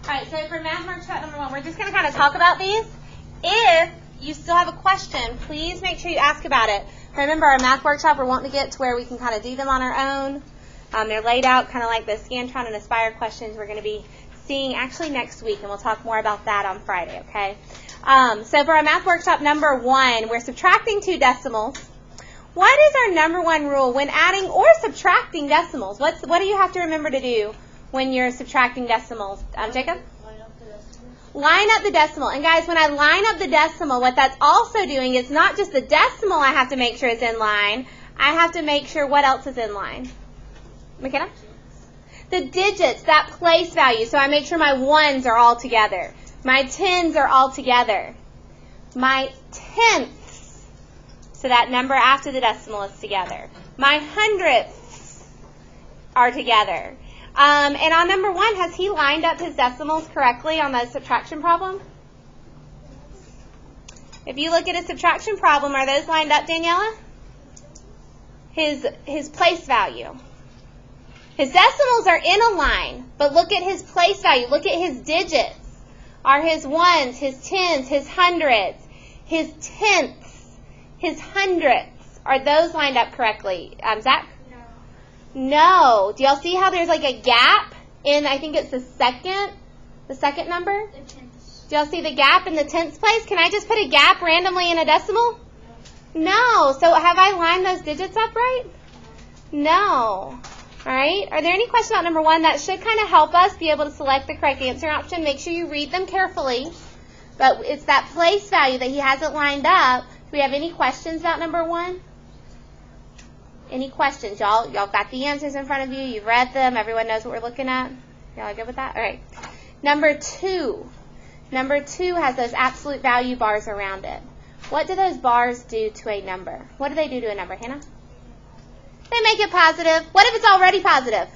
All right, so for math workshop number 1, we're just going to kind of talk about these. If you still have a question, please make sure you ask about it. Remember, our math workshop, we're wanting to get to where we can kind of do them on our own. They're laid out kind of like the Scantron and Aspire questions we're going to be seeing actually next week, and we'll talk more about that on Friday, okay? So for our math workshop number 1, we're subtracting 2 decimals. What is our number 1 rule when adding or subtracting decimals? What do you have to remember to do when you're subtracting decimals? Jacob? Line up the decimal. And guys, when I line up the decimal, what that's also doing is not just the decimal I have to make sure is in line. I have to make sure what else is in line. McKenna? The digits, that place value. So I make sure my 1s are all together. My 10s are all together. My tenths, so that number after the decimal is together. My hundredths are together. And on number 1, has he lined up his decimals correctly on the subtraction problem? If you look at a subtraction problem, are those lined up, Daniela? His place value. His decimals are in a line, but look at his place value. Look at his digits. Are his 1s, his 10s, his hundreds, his tenths, his hundredths, are those lined up correctly? Zach? No. Do y'all see how there's like a gap in, I think it's the second number? The tenths. Do y'all see the gap in the tenths place? Can I just put a gap randomly in a decimal? No. So have I lined those digits up right? No. All right. Are there any questions about number 1? That should kind of help us be able to select the correct answer option. Make sure you read them carefully. But it's that place value that he hasn't lined up. Do we have any questions about number 1? Any questions? Y'all got the answers in front of you. You've read them. Everyone knows what we're looking at. Y'all are good with that? All right. Number 2. Number 2 has those absolute value bars around it. What do those bars do to a number? What do they do to a number, Hannah? They make it positive. What if it's already positive?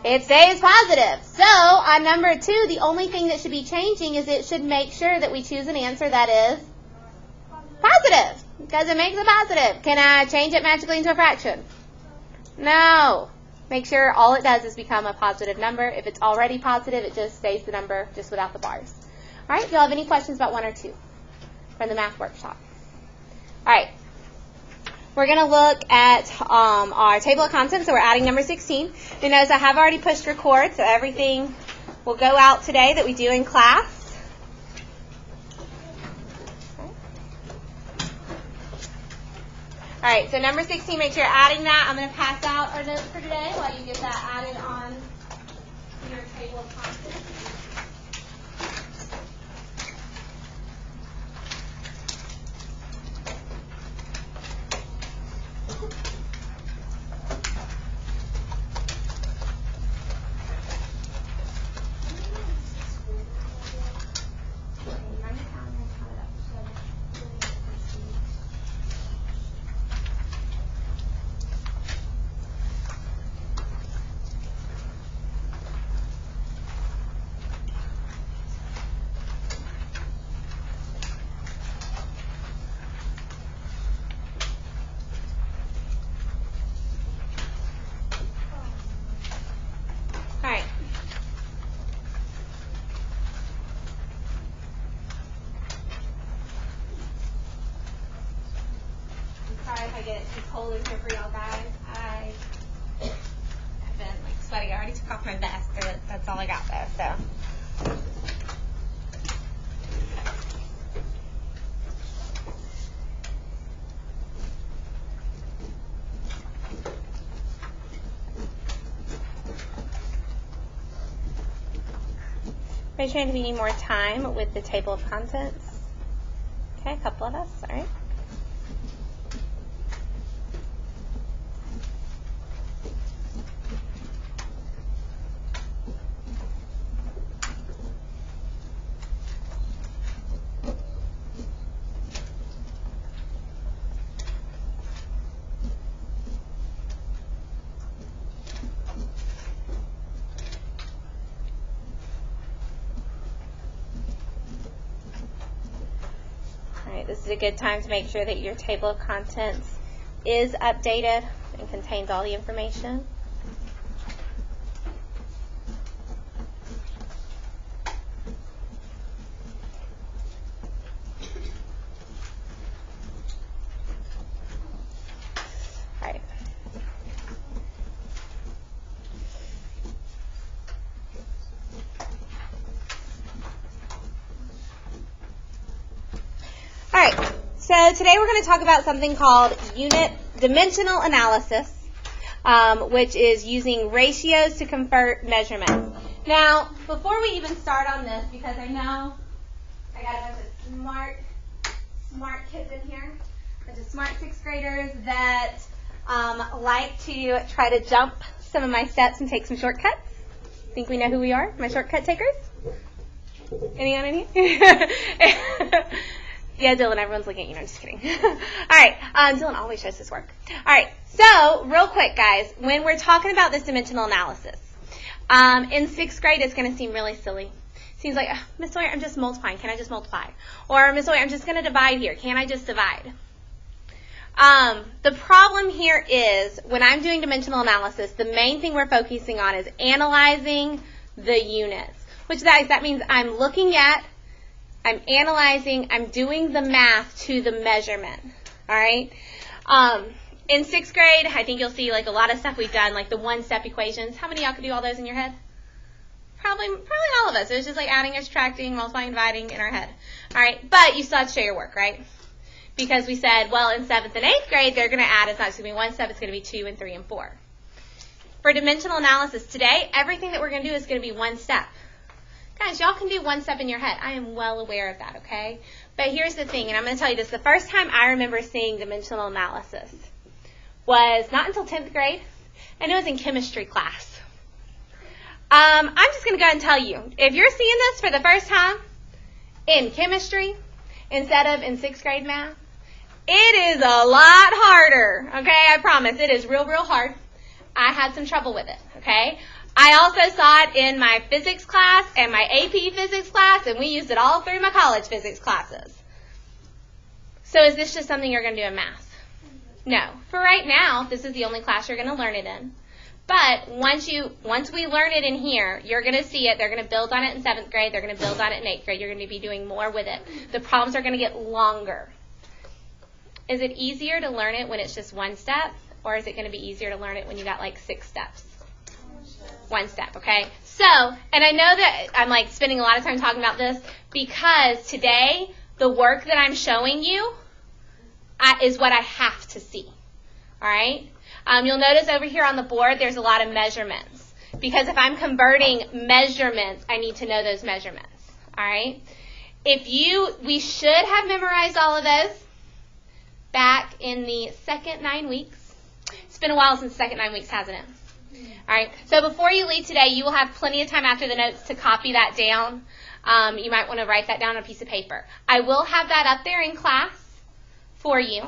It stays positive. So on number 2, the only thing that should be changing is it should make sure that we choose an answer that is positive. Because it makes it positive. Can I change it magically into a fraction? No. Make sure all it does is become a positive number. If it's already positive, it just stays the number just without the bars. All right, do y'all have any questions about 1 or 2 from the math workshop? All right. We're going to look at our table of contents, so we're adding number 16. You notice I have already pushed record, so everything will go out today that we do in class. All right, so number 16, make sure you're adding that. I'm going to pass out our notes for today while you get that added on to your table of contents. I get too cold in here for y'all guys. I've been sweating. I already took off my vest. That's all I got though. So. Raise your hand if you need more time with the table of contents. Okay, a couple of us. All right. This is a good time to make sure that your table of contents is updated and contains all the information. So today we're going to talk about something called unit dimensional analysis, which is using ratios to convert measurements. Now, before we even start on this, because I know I got a bunch of smart kids in here, a bunch of smart sixth graders that like to try to jump some of my steps and take some shortcuts. Think we know who we are, my shortcut takers? Anyone in here? Yeah, Dylan, everyone's looking at you. No, I'm just kidding. All right, Dylan always shows his work. All right, so real quick, guys, when we're talking about this dimensional analysis, in sixth grade, it's going to seem really silly. Seems like, Miss Sawyer, I'm just multiplying. Can I just multiply? Or, Miss Sawyer, I'm just going to divide here. Can I just divide? The problem here is when I'm doing dimensional analysis, the main thing we're focusing on is analyzing the units, which that means I'm looking at, I'm analyzing, I'm doing the math to the measurement, all right? In sixth grade, I think you'll see like a lot of stuff we've done, like the one-step equations. How many of y'all could do all those in your head? Probably all of us. It was just like adding, subtracting, multiplying, dividing in our head, all right? But you still have to show your work, right? Because we said, well, in 7th and 8th grade, they're going to add, it's not just going to be one step, it's going to be 2 and 3 and 4. For dimensional analysis today, everything that we're going to do is going to be one step. Guys, y'all can do one step in your head. I am well aware of that, okay? But here's the thing, and I'm going to tell you this. The first time I remember seeing dimensional analysis was not until 10th grade, and it was in chemistry class. I'm just going to go ahead and tell you, if you're seeing this for the first time in chemistry instead of in 6th grade math, it is a lot harder, okay? I promise. It is real hard. I had some trouble with it, okay? I also saw it in my physics class and my AP physics class, and we used it all through my college physics classes. So is this just something you're going to do in math? No. For right now, this is the only class you're going to learn it in. But once we learn it in here, you're going to see it. They're going to build on it in 7th grade. They're going to build on it in 8th grade. You're going to be doing more with it. The problems are going to get longer. Is it easier to learn it when it's just one step, or is it going to be easier to learn it when you got like 6 steps? One step, okay? So, and I know that I'm like spending a lot of time talking about this because today the work that I'm showing you is what I have to see, all right? You'll notice over here on the board there's a lot of measurements because if I'm converting measurements, I need to know those measurements, all right? We should have memorized all of those back in the second 9 weeks. It's been a while since the second 9 weeks, hasn't it? All right, so before you leave today, you will have plenty of time after the notes to copy that down. You might want to write that down on a piece of paper. I will have that up there in class for you,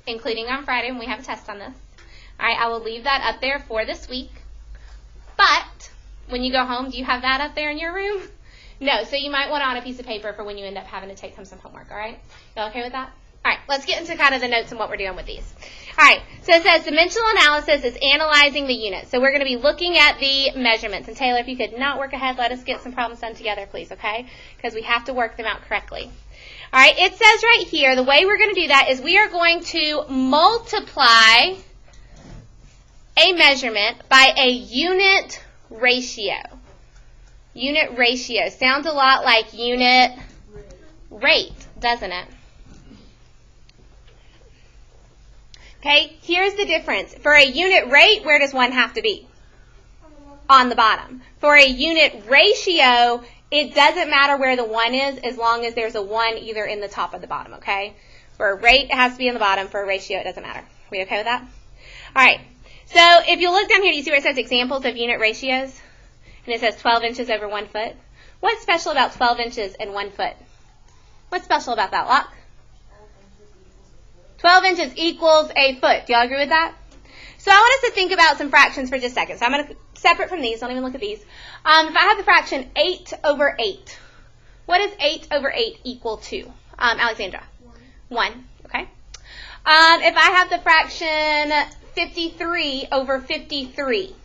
including on Friday when we have a test on this. All right, I will leave that up there for this week. But when you go home, do you have that up there in your room? No, so you might want it on a piece of paper for when you end up having to take home some homework, all right? Y'all okay with that? All right, let's get into kind of the notes and what we're doing with these. All right, so it says dimensional analysis is analyzing the units. So we're going to be looking at the measurements. And Taylor, if you could not work ahead, let us get some problems done together, please, okay? Because we have to work them out correctly. All right, it says right here, the way we're going to do that is we are going to multiply a measurement by a unit ratio. Unit ratio. Sounds a lot like unit rate, doesn't it? Okay, here's the difference. For a unit rate, where does 1 have to be? On the bottom. For a unit ratio, it doesn't matter where the 1 is as long as there's a 1 either in the top or the bottom, okay? For a rate, it has to be in the bottom. For a ratio, it doesn't matter. Are we okay with that? All right, so if you look down here, do you see where it says examples of unit ratios? And it says 12 inches over 1 foot. What's special about 12 inches and 1 foot? What's special about that, Locke? 12 inches equals a foot. Do y'all agree with that? So I want us to think about some fractions for just a second. So I'm going to separate from these. Don't even look at these. If I have the fraction 8 over 8, what does 8 over 8 equal to? Alexandra? 1. Okay. If I have the fraction 53 over 53,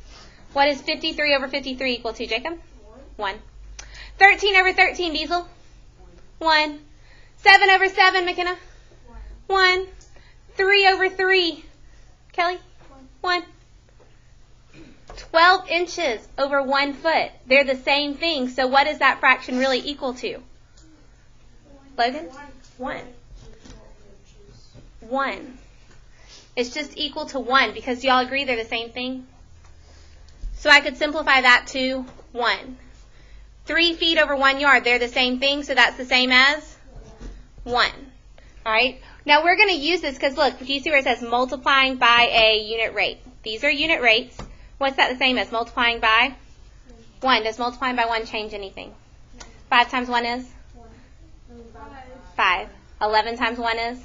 what does 53 over 53 equal to, Jacob? 1. 13 over 13, Diesel? 1. 7 over 7, McKenna? 1. 3 over 3, Kelly? 1. 12 inches over 1 foot. They're the same thing. So what is that fraction really equal to? Logan? 1. 1. It's just equal to 1 because do y'all agree they're the same thing? So I could simplify that to 1. 3 feet over 1 yard, they're the same thing, so that's the same as 1. All right? Now we're going to use this because, look, do you see where it says multiplying by a unit rate? These are unit rates. What's that the same as? Multiplying by 1. Does multiplying by 1 change anything? 5 times 1 is? 5. 11 times 1 is?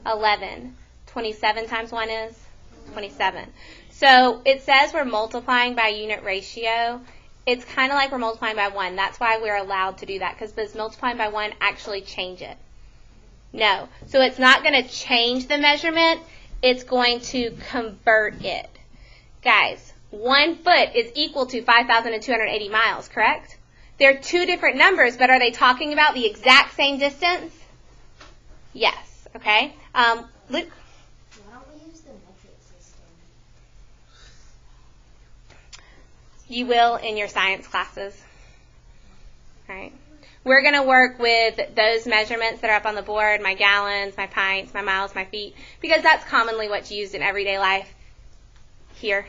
11. 27 times 1 is? 27. So it says we're multiplying by unit ratio. It's kind of like we're multiplying by 1. That's why we're allowed to do that, because does multiplying by 1 actually change it? No. So it's not going to change the measurement. It's going to convert it. Guys, 1 foot is equal to 5,280 miles, correct? They're two different numbers, but are they talking about the exact same distance? Yes. Okay. Luke? Why don't we use the metric system? You will in your science classes. All right. We're going to work with those measurements that are up on the board, my gallons, my pints, my miles, my feet, because that's commonly what's used in everyday life here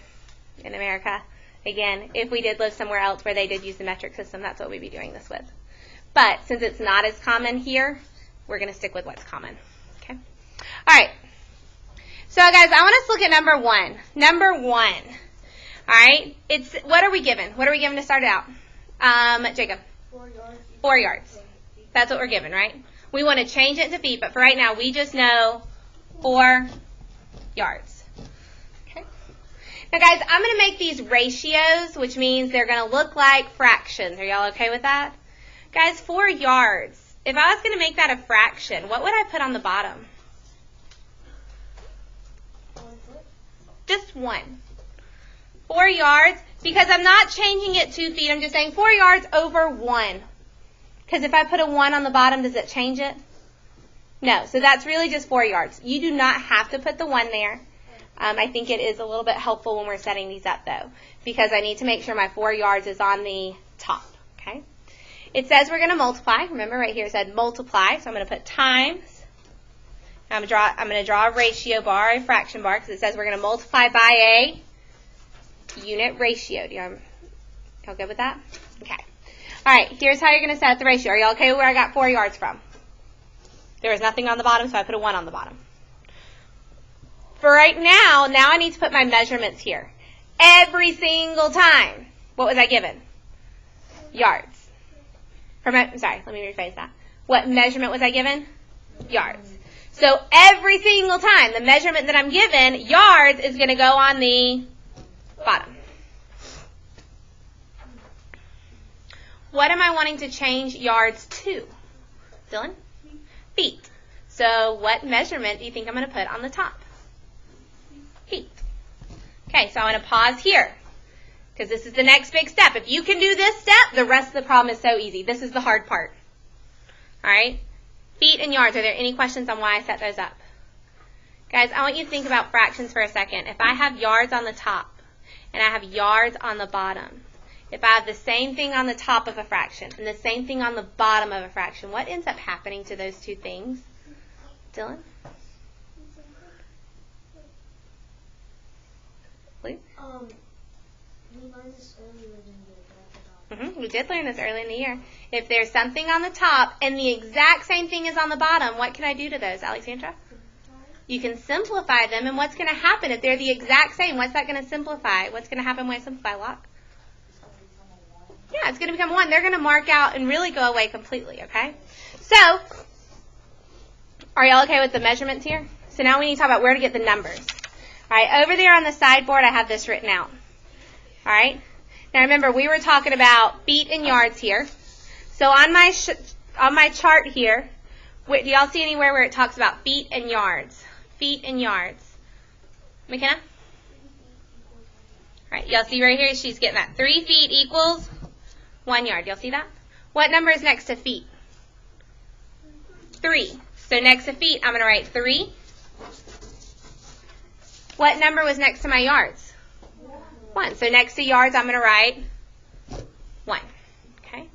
in America. Again, if we did live somewhere else where they did use the metric system, that's what we'd be doing this with. But since it's not as common here, we're going to stick with what's common. Okay. All right. So, guys, I want us to look at number 1. Number 1. All right. It's what are we given? What are we given to start it out? Jacob. 4 yards. 4 yards. That's what we're given, right? We want to change it to feet, but for right now, we just know 4 yards. Okay. Now, guys, I'm going to make these ratios, which means they're going to look like fractions. Are y'all okay with that? Guys, 4 yards. If I was going to make that a fraction, what would I put on the bottom? 1 foot. Just 1. 4 yards, because I'm not changing it 2 feet. I'm just saying 4 yards over 1. Because if I put a 1 on the bottom, does it change it? No. So that's really just 4 yards. You do not have to put the 1 there. I think it is a little bit helpful when we're setting these up, though, because I need to make sure my 4 yards is on the top. Okay. It says we're going to multiply. Remember, right here it said multiply. So I'm going to put times. I'm going to draw a ratio bar, a fraction bar, because it says we're going to multiply by a unit ratio. Do y'all good with that? Okay. All right, here's how you're going to set the ratio. Are y'all okay with where I got 4 yards from? There was nothing on the bottom, so I put a 1 on the bottom. For right now I need to put my measurements here. Every single time, what was I given? Yards. Sorry, let me rephrase that. What measurement was I given? Yards. So every single time, the measurement that I'm given, yards, is going to go on the bottom. What am I wanting to change yards to? Dylan? Feet. So what measurement do you think I'm going to put on the top? Feet. Okay, so I want to pause here because this is the next big step. If you can do this step, the rest of the problem is so easy. This is the hard part. All right? Feet and yards. Are there any questions on why I set those up? Guys, I want you to think about fractions for a second. If I have yards on the top and I have yards on the bottom, if I have the same thing on the top of a fraction and the same thing on the bottom of a fraction, what ends up happening to those two things? Dylan? Luke? We learned this earlier in the year. We did learn this early in the year. If there's something on the top and the exact same thing is on the bottom, what can I do to those, Alexandra? You can simplify them, and what's going to happen if they're the exact same? What's that going to simplify? What's going to happen when I simplify, Locke? Yeah, it's going to become 1. They're going to mark out and really go away completely, okay? So, are y'all okay with the measurements here? So now we need to talk about where to get the numbers. All right, over there on the sideboard, I have this written out. All right? Now remember, we were talking about feet and yards here. So on my chart here, do y'all see anywhere where it talks about feet and yards? Feet and yards. McKenna? All right, y'all see right here, she's getting that. 3 feet equals 1 yard. Y'all see that? What number is next to feet? 3. So next to feet, I'm going to write 3. What number was next to my yards? 1. So next to yards, I'm going to write 1. Okay?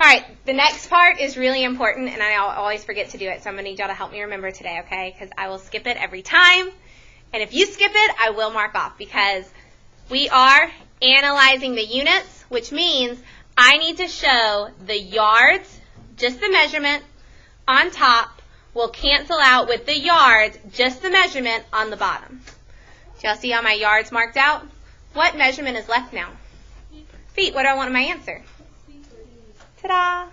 All All right, the next part is really important, and I always forget to do it, so I'm going to need y'all to help me remember today, okay? Because I will skip it every time. And if you skip it, I will mark off, because we are analyzing the units, which means I need to show the yards, just the measurement, on top will cancel out with the yards, just the measurement, on the bottom. Do y'all see how my yards marked out? What measurement is left now? Feet. What do I want in my answer? Ta-da! All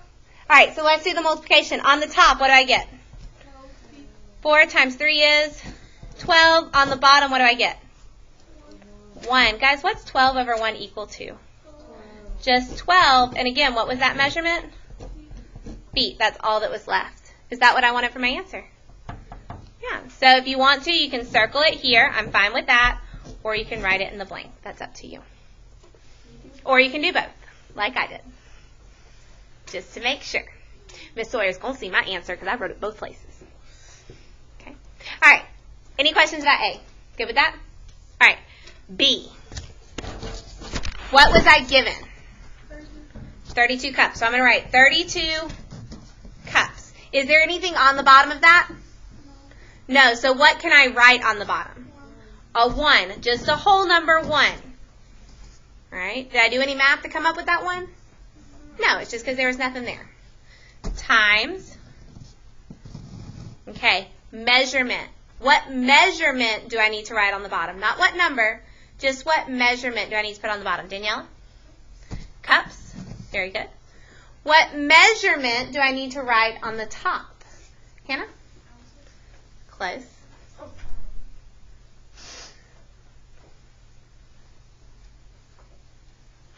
right, so let's do the multiplication. On the top, what do I get? 4 times 3 is 12. On the bottom, what do I get? 1. Guys, what's 12 over 1 equal to? Just 12. And again, what was that measurement? Feet. That's all that was left. Is that what I wanted for my answer? Yeah. So if you want to, you can circle it here. I'm fine with that. Or you can write it in the blank. That's up to you. Or you can do both, like I did. Just to make sure. Miss Sawyer's going to see my answer because I wrote it both places. Okay. All right. Any questions about A? Good with that? All right. B. What was I given? 32 cups. So I'm going to write 32 cups. Is there anything on the bottom of that? No. So what can I write on the bottom? A 1. Just a whole number 1. All right. Did I do any math to come up with that 1? No, it's just because there was nothing there. Times, okay, measurement. What measurement do I need to write on the bottom? Not what number, just what measurement do I need to put on the bottom? Daniela? Cups. Very good. What measurement do I need to write on the top? Hannah? Close.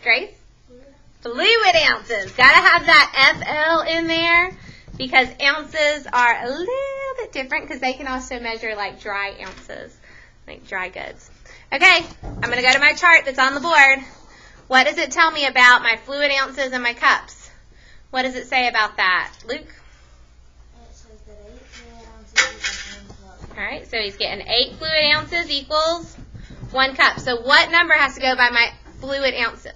Grace? Fluid ounces. Got to have that FL in there because ounces are a little bit different because they can also measure like dry ounces, like dry goods. Okay, I'm going to go to my chart that's on the board. What does it tell me about my fluid ounces and my cups? What does it say about that? Luke? It says that 8 fluid ounces equals 1 cup. All right, so he's getting 8 fluid ounces equals 1 cup. So what number has to go by my fluid ounces?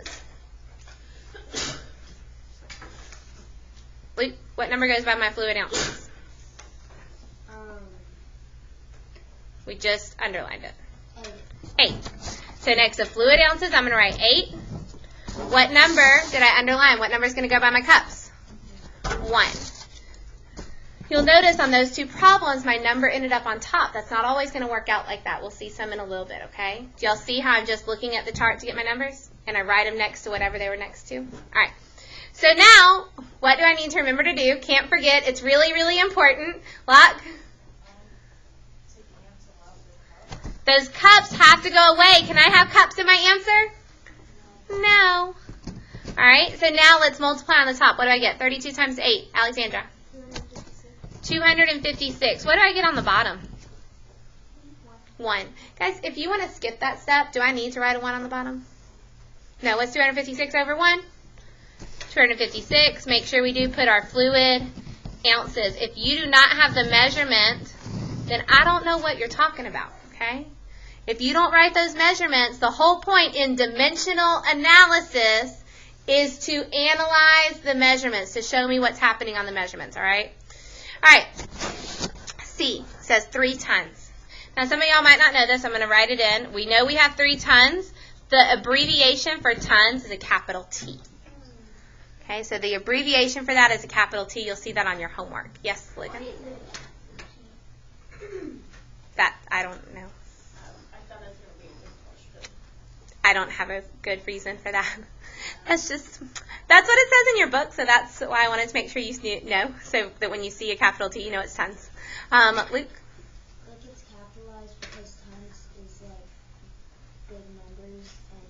Luke, what number goes by my fluid ounces? We just underlined it. 8. So next to fluid ounces, I'm going to write 8. What number did I underline? What number is going to go by my cups? 1. You'll notice on those two problems, my number ended up on top. That's not always going to work out like that. We'll see some in a little bit, okay? Do y'all see how I'm just looking at the chart to get my numbers? And I write them next to whatever they were next to? All right. So now, what do I need to remember to do? Can't forget. It's really, really important. Look. Those cups have to go away. Can I have cups in my answer? No. All right. So now let's multiply on the top. What do I get? 32 times 8. Alexandra. 256. What do I get on the bottom? 1. Guys, if you want to skip that step, do I need to write a 1 on the bottom? No. What's 256 over 1? 256. Make sure we do put our fluid ounces. If you do not have the measurement, then I don't know what you're talking about, okay? If you don't write those measurements, the whole point in dimensional analysis is to analyze the measurements, to show me what's happening on the measurements, all right? All right. C says 3 tons. Now, some of y'all might not know this. I'm going to write it in. We know we have 3 tons. The abbreviation for tons is a capital T. Okay, so the abbreviation for that is a capital T. You'll see that on your homework. Yes, Logan? That, I don't know. I don't have a good reason for that. That's what it says in your book, so that's why I wanted to make sure you know, so that when you see a capital T, you know it's tons. Luke? Like it's capitalized because tons is like big numbers and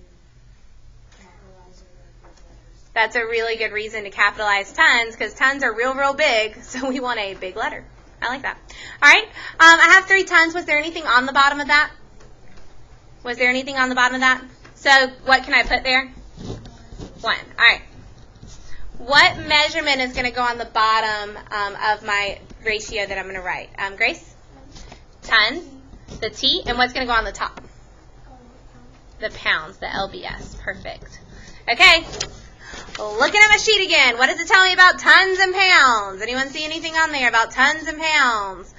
capitalized are like big letters. That's a really good reason to capitalize tons because tons are real, real big, so we want a big letter. I like that. All right, I have 3 tons. Was there anything on the bottom of that? Was there anything on the bottom of that? So what can I put there? 1. All right. What measurement is going to go on the bottom of my ratio that I'm going to write? Grace? Tons. The T. And what's going to go on the top? The pounds, the LBS. Perfect. Okay. Looking at my sheet again. What does it tell me about tons and pounds? Anyone see anything on there about tons and pounds?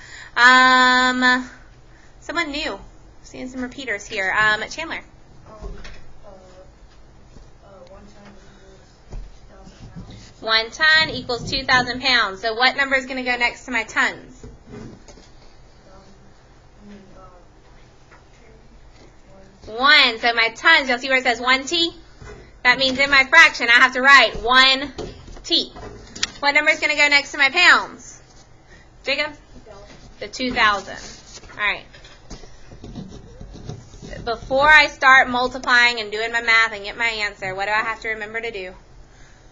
Someone new. Seeing some repeaters here. Chandler. 1 ton equals 2,000 pounds. So what number is going to go next to my tons? 1. So my tons, you'll see where it says 1t? That means in my fraction I have to write 1t. What number is going to go next to my pounds? Jacob? The 2,000. All right. Before I start multiplying and doing my math and get my answer, what do I have to remember to do?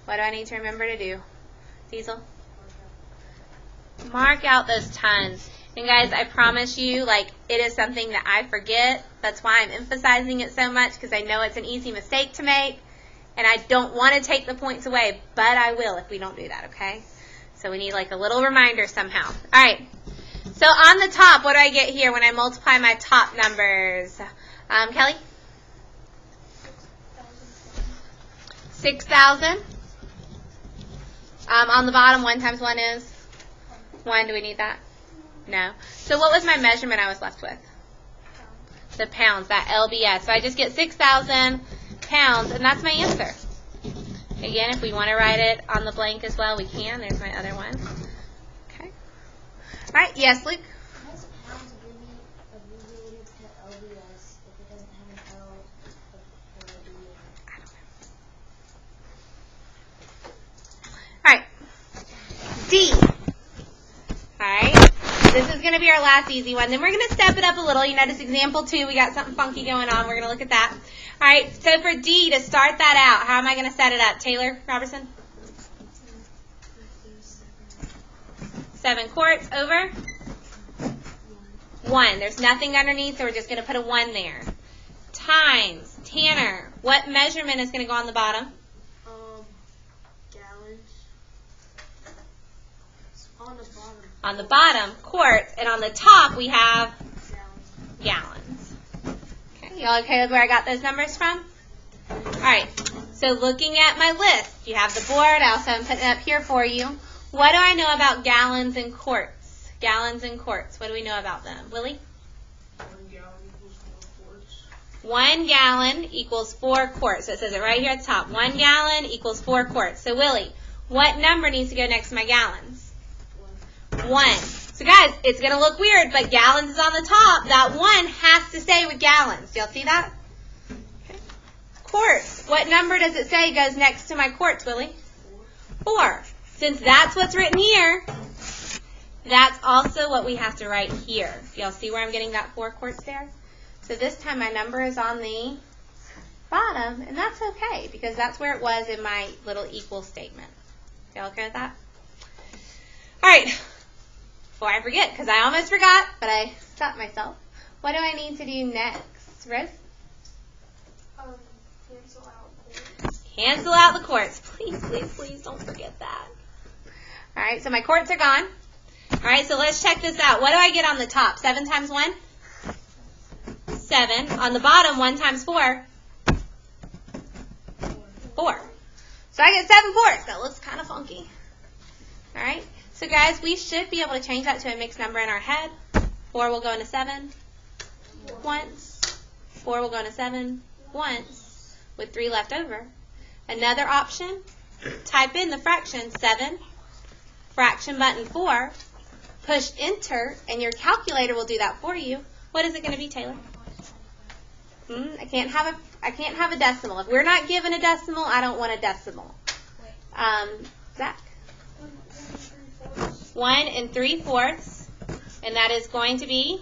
What do I need to remember to do? Diesel? Mark out those tons. And guys, I promise you, like, it is something that I forget. That's why I'm emphasizing it so much, because I know it's an easy mistake to make. And I don't want to take the points away, but I will if we don't do that, okay? So we need like a little reminder somehow. All right. So on the top, what do I get here when I multiply my top numbers? Kelly? 6,000. On the bottom, 1 times 1 is? 1. Do we need that? No. So what was my measurement I was left with? The pounds, that LBS. So I just get 6,000 pounds, and that's my answer. Again, if we want to write it on the blank as well, we can. There's my other one. Okay. All right. Yes, Luke? Why is pounds abbreviated to LBS if it doesn't have an L or a B? I don't know. All right. D. All right. This is going to be our last easy one. Then we're going to step it up a little. You notice example 2, we got something funky going on. We're going to look at that. All right, so for D, to start that out, how am I going to set it up? Taylor Robertson? 7 quarts over 1. There's nothing underneath, so we're just going to put a 1 there. Times, Tanner, what measurement is going to go on the bottom? Gallons. On the bottom. On the bottom, quarts, and on the top we have gallons. Y'all okay with where I got those numbers from? All right, so looking at my list, you have the board. I also am putting it up here for you. What do I know about gallons and quarts? Gallons and quarts. What do we know about them? Willie? 1 gallon equals 4 quarts. So it says it right here at the top. 1 gallon equals 4 quarts. So Willie, what number needs to go next to my gallons? 1. So guys, it's going to look weird, but gallons is on the top. That 1 has to stay with gallons. Do y'all see that? Okay. Quarts. What number does it say goes next to my quarts, Willie? 4. Since that's what's written here, that's also what we have to write here. Do y'all see where I'm getting that 4 quarts there? So this time my number is on the bottom, and that's okay, because that's where it was in my little equal statement. Y'all okay with that? All right. Before I forget, because I almost forgot, but I stopped myself. What do I need to do next? Rose? Cancel out quarts. Cancel out the quarts. Please, please, please don't forget that. All right, so my quarts are gone. All right, so let's check this out. What do I get on the top? 7 times 1? 7. On the bottom, 1 times 4? 4. So I get 7 quarts. That looks kind of funky. All right. So guys, we should be able to change that to a mixed number in our head. 4 will go into 7 once. 4 will go into 7 once, with 3 left over. Another option, type in the fraction 7, fraction button 4, push enter, and your calculator will do that for you. What is it going to be, Taylor? I can't have a decimal. If we're not given a decimal, I don't want a decimal. Zach? 1 3/4, and that is going to be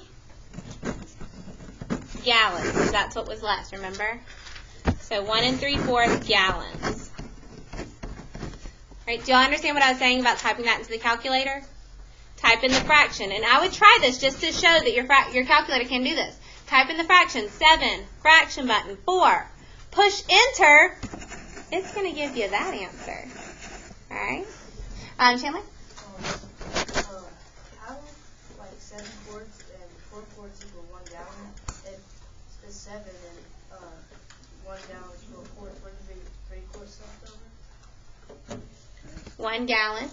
gallons. That's what was left, remember? So 1 3/4 gallons. All right, do y'all understand what I was saying about typing that into the calculator? Type in the fraction, and I would try this just to show that your calculator can do this. Type in the fraction, 7, fraction button, 4. Push enter, it's going to give you that answer. All right? Chandler? How, 7 quarts and 4 quarts equal 1 gallon? If the 7 and 1 gallon is 4 quarts, wouldn't there be 3 quarts left over? 1 gallon,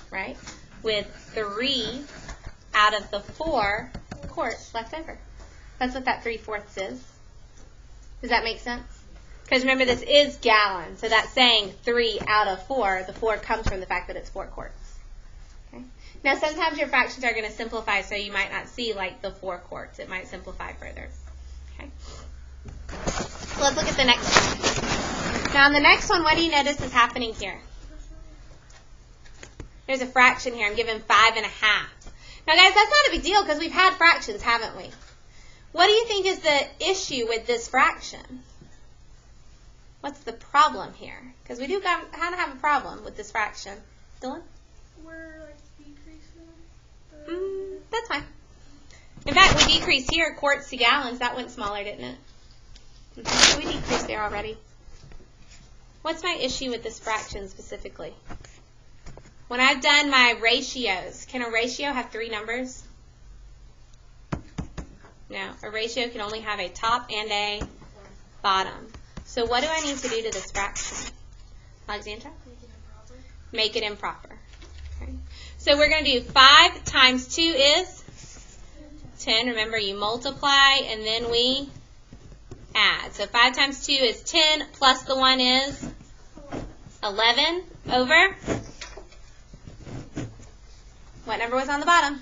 right, with 3 out of the 4 quarts left over. That's what that 3/4 is. Does that make sense? Because remember, this is gallons, so that's saying 3 out of 4. The 4 comes from the fact that it's 4 quarts. Okay. Now, sometimes your fractions are going to simplify, so you might not see like the 4 quarts. It might simplify further. Okay. So let's look at the next one. Now, on the next one, what do you notice is happening here? There's a fraction here. I'm given 5 1/2. Now, guys, that's not a big deal because we've had fractions, haven't we? What do you think is the issue with this fraction? What's the problem here? Because we do kind of have a problem with this fraction. Dylan? We're like decreasing. That's fine. In fact, we decreased here quarts to gallons. That went smaller, didn't it? So we decreased there already. What's my issue with this fraction specifically? When I've done my ratios, can a ratio have 3 numbers? No. A ratio can only have a top and a bottom. So what do I need to do to this fraction? Alexandra? Make it improper. Okay. So we're going to do 5 times 2 is 10. Remember, you multiply and then we add. So 5 times 2 is 10 plus the 1 is 11 over. What number was on the bottom?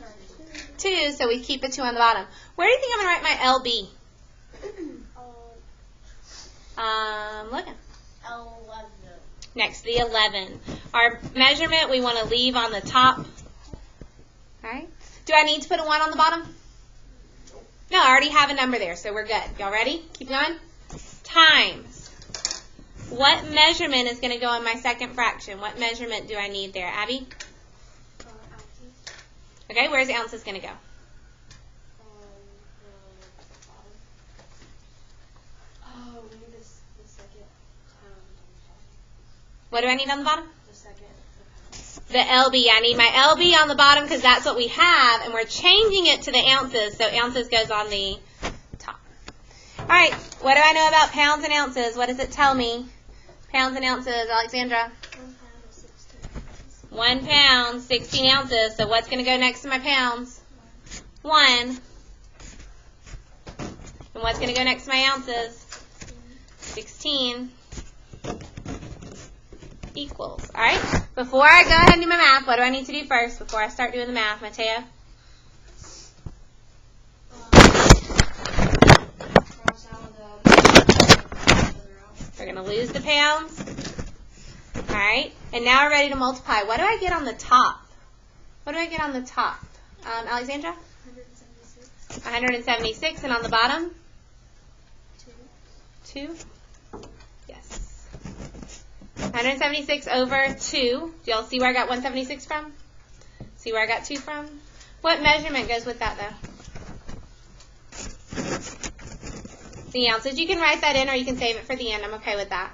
2, so we keep a 2 on the bottom. Where do you think I'm going to write my LB? Looking. 11. Next to the 11. Our measurement we want to leave on the top. All right. Do I need to put a 1 on the bottom? No, I already have a number there, so we're good. Y'all ready? Keep going. Times. What measurement is going to go in my second fraction? What measurement do I need there? Abby? Ounces. Okay, where's ounces going to go? Oh, we need the second pound. What do I need on the bottom? The second. The LB. I need my LB on the bottom because that's what we have, and we're changing it to the ounces, so ounces goes on the top. All right, what do I know about pounds and ounces? What does it tell me? Pounds and ounces, Alexandra? 1 pound is 16 1 pound, 16 ounces. ounces. So what's going to go next to my pounds? 1. And what's going to go next to my ounces? 16. Equals. All right? Before I go ahead and do my math, what do I need to do first before I start doing the math, Mateo? Cross out the We're going to lose the pounds. All right? And now we're ready to multiply. What do I get on the top? What do I get on the top? Alexandra? 176. 176. And on the bottom? 2. 2? Yes. 176 over 2. Do y'all see where I got 176 from? See where I got 2 from? What measurement goes with that, though? The ounces. You can write that in or you can save it for the end. I'm okay with that.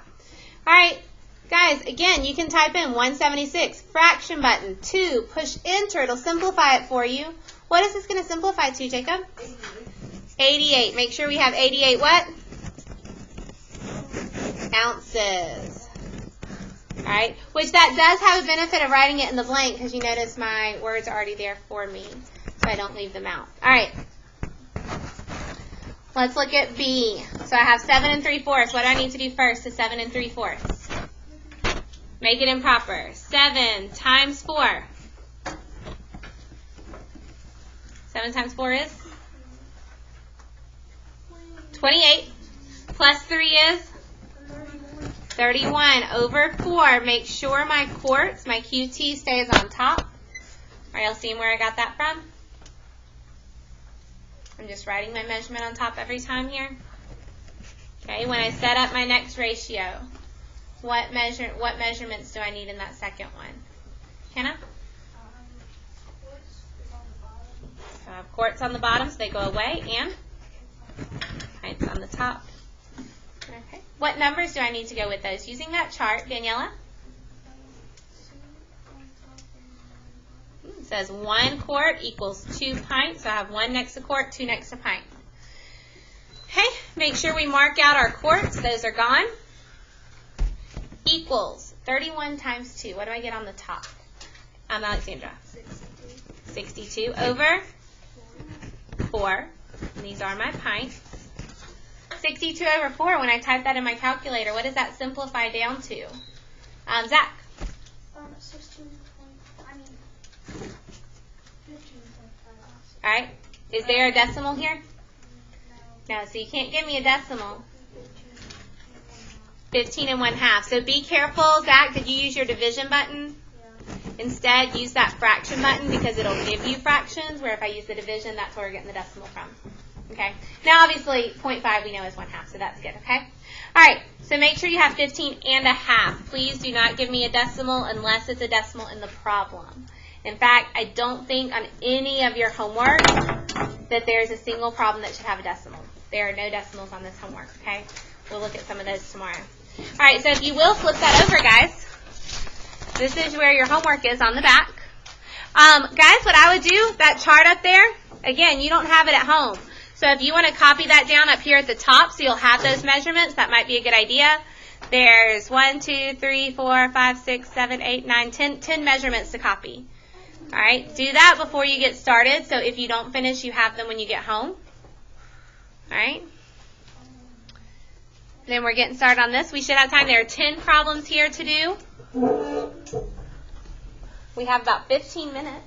All right. Guys, again, you can type in 176, fraction button, 2, push enter. It'll simplify it for you. What is this going to simplify to, Jacob? 88. Make sure we have 88 what? Ounces. All right, which that does have a benefit of writing it in the blank because you notice my words are already there for me, so I don't leave them out. All right, let's look at B. So I have 7 3/4. What do I need to do first to 7 3/4? Make it improper. 7 times 4. 7 times 4 is? 28. Plus 3 is? 31 over 4. Make sure my quarts, my QT, stays on top. Are y'all seeing where I got that from? I'm just writing my measurement on top every time here. Okay, when I set up my next ratio, what measurements do I need in that second one? Hannah? So I have quarts on the bottom, so they go away, and pints on the top. Okay. What numbers do I need to go with those? Using that chart, Daniela? It says 1 quart equals 2 pints. So I have 1 next to quart, 2 next to pint. Okay, make sure we mark out our quarts. Those are gone. Equals 31 times 2. What do I get on the top? Alexandra. 62 over 4. And these are my pints. 62 over 4, when I type that in my calculator, what does that simplify down to? Zach? 15.5. All right. Is there a decimal here? No, so you can't give me a decimal. 15 and 1/2. So be careful, Zach. Did you use your division button? Yeah. Instead, use that fraction button because it'll give you fractions, where if I use the division, that's where we're getting the decimal from. Okay. Now, obviously, 0.5 we know is 1/2, so that's good, okay? All right, so make sure you have 15 and 1/2. Please do not give me a decimal unless it's a decimal in the problem. In fact, I don't think on any of your homework that there's a single problem that should have a decimal. There are no decimals on this homework, okay? We'll look at some of those tomorrow. All right, so if you will, flip that over, guys. This is where your homework is on the back. Guys, what I would do, that chart up there, again, you don't have it at home. So if you want to copy that down up here at the top so you'll have those measurements, that might be a good idea. There's 1, 2, 3, 4, 5, 6, 7, 8, 9, 10 measurements to copy. All right, do that before you get started, so if you don't finish, you have them when you get home. All right. Then we're getting started on this. We should have time. There are 10 problems here to do. We have about 15 minutes.